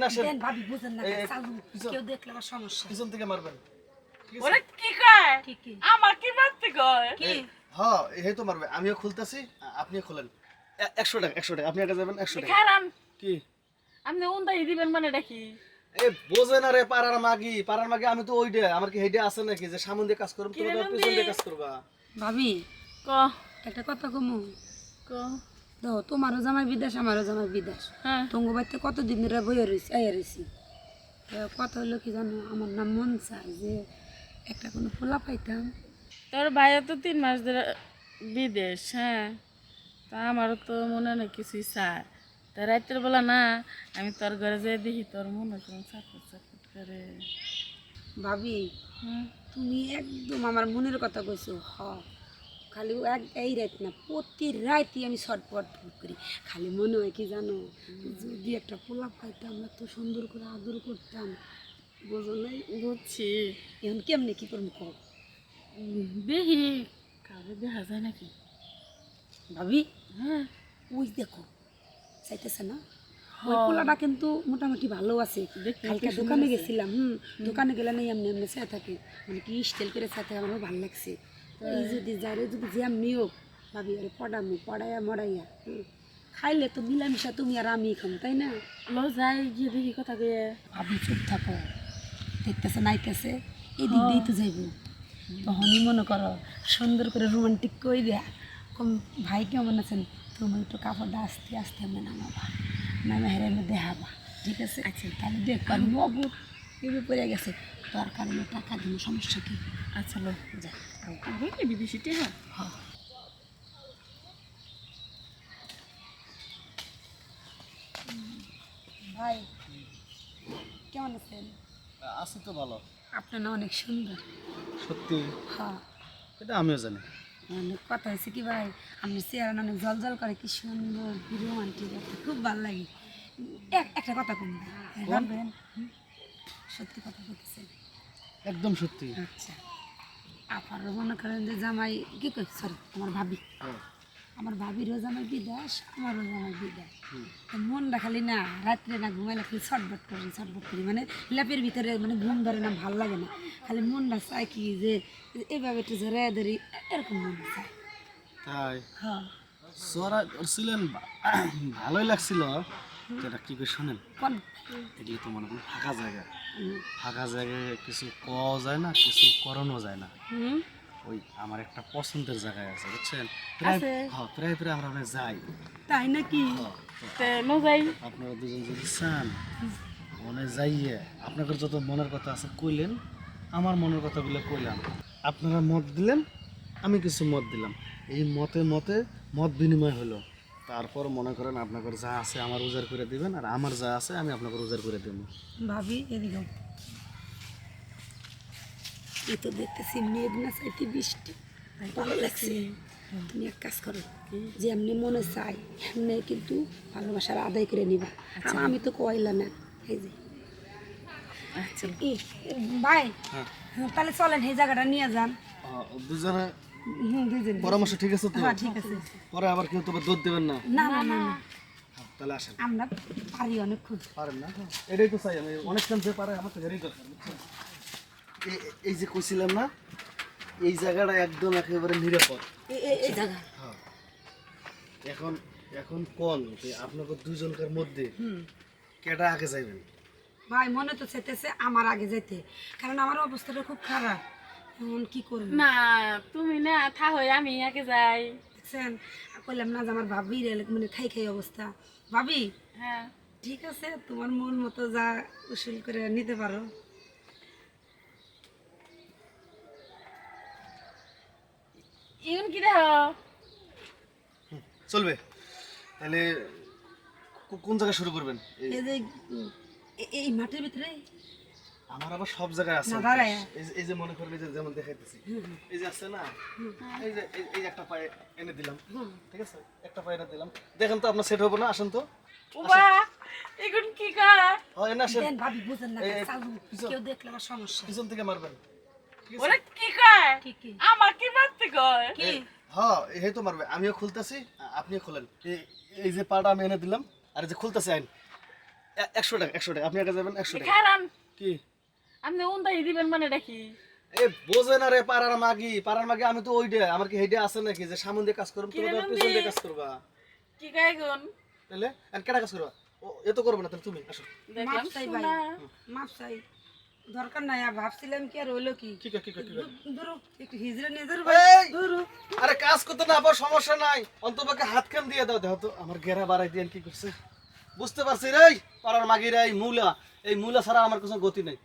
না সে দেন ভাবি বুঝেন না চালু কেউ দেখলে আমার সমস্যা পিছন থেকে মারবেন ওরে কি কয় ঠিক কি আমার কি মারতে কয় কি হ্যাঁ এই তো মারবে আমিও খুলতেছি আপনিও খুলেন 100 টাকা আপনি আগে যাবেন 100 টাকা খারান কি আপনি উন্দাই দিবেন মানে নাকি এ বোঝে না রে পাড়ার মাগি আমি তো ওইটা আমার কি হেডে আছে নাকি যে সামনে দিয়ে কাজ করব তুমি তো পিছন দিয়ে কাজ করবা ভাবি ক একটা কথা কমু ক দাও তোমারও জামাই বিদেশ আমারও জামাই বিদেশ হ্যাঁ তোমার বাড়িতে কতদিন ধরে বইয়া রয়েছি আইয়া রয়েছি কথা হলো কি জানো আমার নাম মন চায় যে একটা কোনো পোলা পাইতাম তোর ভাইও তো 3 মাস ধরে বিদেশ হ্যাঁ তা আমারও তো মনে হয় কিছুই চায় তা রাতের বেলা না আমি তোর ঘরে যেয়ে দেখি তোর মনে কেমন চাকর করে ভাবি হুম তুমি একদম আমার মনের কথা কইছো খালি এই রাত না প্রতি রাতই আমি ছটপট করি খালি মনে হয় কি জানো যদি একটা পোলা পাইতাম এত সুন্দর করে আদর করতাম বোঝো নাই বুঝছি এখন কেমনে কি করবো কও দেখি কাউকে দেখা যায় নাকি ভাবি হ্যাঁ ওই দেখো চাইতেছে না ওই পোলাটা কিন্তু মোটামুটি ভালো আছে দেখতে কালকে কি দোকানে গেছিলাম দোকানে গেলে না এমনি এমনি চাই থাকে মানে কি স্টাইল করে চাই থাকে আমার ভালো লাগছে এই যদি যারে যদি যেমনি হোক ভাবি আরে পড়াইয়া মরাইয়া খাইলে তো মিলামিশা তুমি আর আমি খাম তাই না লো যাই গিয়ে দেখি কথা কয়ে ভাবি চুপ থাকো দেখতেছে নাইতেছে এদিক দিয়েই তো যাইব তখনই মনে করো সুন্দর করে রোমান্টিক কই দেয়া কম ভাই কেমন আছেন তুমি একটু কাপড়টা আস্তে আস্তে এমনি নামাবা নামে হেরে দেখাবা ঠিক আছে আচ্ছা তাহলে দেখবার নগদ এভাবে পড়ে গেছে তোর কারণে টাকা দিন সমস্যা কি আচ্ছা লো যা বুঝলি বিদেশিতে হ্যাঁ ভাই কেমন আছেন আছি তো ভালো আপনার না অনেক সুন্দর সত্যি হ্যাঁ এটা আমিও জানি অনেক কথা হয়েছে কি ভাই আপনি চেহারা না অনেক জল জল করে কি সুন্দর কি রোমান্টিক খুব ভালো লাগে একটা কথা কমবে জানবেন সত্যি কথা বলতেছেন একদম সত্যি আচ্ছা আপনারও মনে করেন যে জামাই কি কই সরি আমার ভাবি আমার ভাবিরও জামাই বিদেশ আমারও জামাই বিদেশ তো মনটা খালি না রাত্রে না ঘুমাইলে খালি ছটবট করি মানে ল্যাপের ভিতরে মানে ঘুম ধরে না ভালো লাগে না খালি মনটা চায় কি যে এভাবে একটু ঝরে ধরি এরকম মন চায় তাই হ্যাঁ সোরা ছিলেন ভালোই লাগছিল এটা কি করে শোনেন কোন এগুলি তো মনে করেন ফাঁকা জায়গায় কিছু কওয়া যায় না কিছু করানো যায় না ওই আমার একটা পছন্দের জায়গায় আছে বুঝছেন প্রায় আছে? হ্যাঁ প্রায় আমরা অনেক যাই তাই নাকি তে নো যাই আপনারা দুজন যদি চান মনে যাইয়ে আপনাদের যত মনের কথা আছে কইলেন আমার মনের কথাগুলো কইলাম আপনারা মত দিলেন আমি কিছু মত দিলাম এই মত বিনিময় হলো তারপর মনে করেন আপনাদের যা আছে আমার উজাড় করে দিবেন আর আমার যা আছে আমি আপনাদের উজাড় করে দেব ভাবি এদিকে এই তো দেখতেছি মেঘ না চাইতে বৃষ্টি ভালো লাগছে তুমি এক কাজ করো যে এমনি মনে চাই এমনি কিন্তু ভালোবাসার আদায় করে নিবা আর আমি তো কইলা না এই যে আচ্ছা ভাই হ্যাঁ তাহলে চলেন এই জায়গাটা নিয়ে যান দুজনে দুজন পরামর্শ ঠিক আছে তো হ্যাঁ ঠিক আছে পরে আবার কেউ তবে দুধ দেবেন না না না না না তাহলে আসেন আমরা পারি অনেকক্ষণ পারেন না এটাই তো চাই আমি অনেকক্ষণ যে পারে আমার তো হেরেই দরকার বুঝছেন? এই যে কইছিলাম না এই জায়গাটা একদম একেবারে নিরাপদ এই জায়গা হ্যাঁ এখন এখন কোন যে আপনাদের দুজনকার মধ্যে কেটা আগে যাইবেন ভাই মনে তো চাইতেছে আমার আগে যেতে কারণ আমার অবস্থাটা খুব খারাপ এখন কি করব না তুমি না থাকই আমি একে যাই দেখছেন কইলাম না যে আমার ভাবির মানে খাই অবস্থা ভাবি হ্যাঁ ঠিক আছে তোমার মন মতো যা উসুল করে নিতে পারো ইউন কি দেখো চলবে তাহলে কোন জায়গায় শুরু করবেন এই যে এই মাঠের ভিতরে আমার আবার সব জায়গায় আছে না দাঁড়ায় এই যে মনে করবে যে যেমন দেখাইতেছি এই যে আছে না এই যে একটা পায়ে এনে দিলাম ঠিক আছে একটা পায়ে এনে দিলাম দেখেন তো আপনার সেট হবে না আসেন তো উবা এখন কি কর হয় না সে দেন ভাবি বুঝেন না চালু কেউ দেখলে আমার সমস্যা পিছন থেকে মারবেন ওরে কি কয় কি কি আমার কি মারতে কয় কি হ্যাঁ এই তো মারবে আমিও খুলতেছি আপনিও খোলেন এই যে পাটা আমি এনে দিলাম আর এই যে খুলতেছি আইন 100 টাকা আপনার কাছে যাবেন 100 টাকা খারান কি আপনি উন্দাই দিবেন মানে দেখি এ বোঝে না রে পাড়ার মাগি আমি তো ওইটা আমার কি হেডে আছে নাকি যে সামনে দিয়ে কাজ করব কি তুমি রে তো নন্দী? পেছন দিয়ে কাজ করবা কি গায়ে গুন তাহলে আর কেডা কাজ করবা ও এত করবে না তাহলে তুমি আসো দেখলাম মাপ চাই ভাই শোনা মাপ চাই দরকার নাই আর ভাবছিলাম কি আর হইলো কি কি কর কি কর ধরো একটু হিজড়ে নিয়ে ধরো এই! ধরো আরে কাজ করতে না আবার সমস্যা নাই অন্তপক্ষে হাত খান দিয়ে দাও দেখো তো আমার গেরা বাড়াই দিয়ে কি করছে বুঝতে পারছি রে পাড়ার মাগি রে এই মূলা ছাড়া আমার কোনো গতি নাই